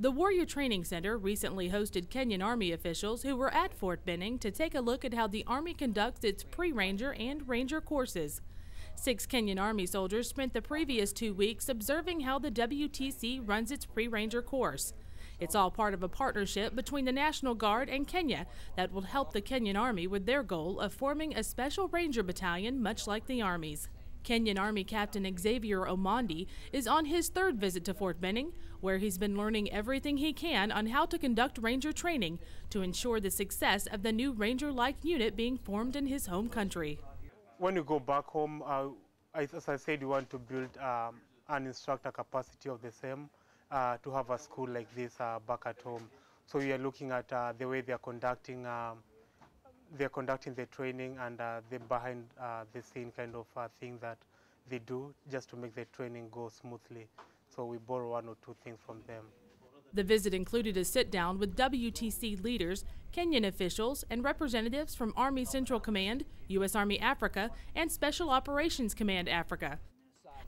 The Warrior Training Center recently hosted Kenyan Army officials who were at Fort Benning to take a look at how the Army conducts its pre-ranger and ranger courses. 6 Kenyan Army soldiers spent the previous 2 weeks observing how the WTC runs its pre-ranger course. It's all part of a partnership between the National Guard and Kenya that will help the Kenyan Army with their goal of forming a special ranger battalion much like the Army's. Kenyan Army Captain Xavier Omondi is on his 3rd visit to Fort Benning, where he's been learning everything he can on how to conduct ranger training to ensure the success of the new ranger-like unit being formed in his home country. When you go back home, as I said, you want to build an instructor capacity of the same to have a school like this back at home. So we are looking at the way they are conducting the training and the behind the scene kind of thing that they do just to make the training go smoothly. So we borrow 1 or 2 things from them. The visit included a sit-down with WTC leaders, Kenyan officials, and representatives from Army Central Command, U.S. Army Africa, and Special Operations Command Africa.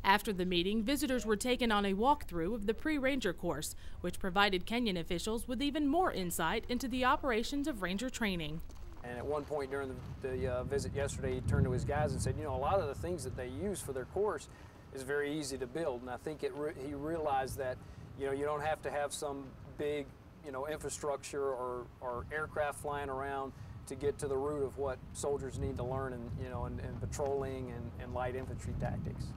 After the meeting, visitors were taken on a walkthrough of the pre-ranger course, which provided Kenyan officials with even more insight into the operations of ranger training. And at one point during the visit yesterday, he turned to his guys and said, you know, a lot of the things that they use for their course is very easy to build. And I think he realized that, you know, you don't have to have some big, you know, infrastructure or aircraft flying around to get to the root of what soldiers need to learn in patrolling and light infantry tactics.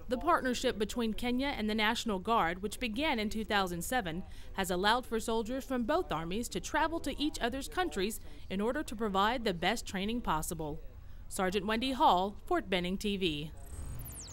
The partnership between Kenya and the National Guard, which began in 2007, has allowed for soldiers from both armies to travel to each other's countries in order to provide the best training possible. Sergeant Wendy Hall, Fort Benning TV.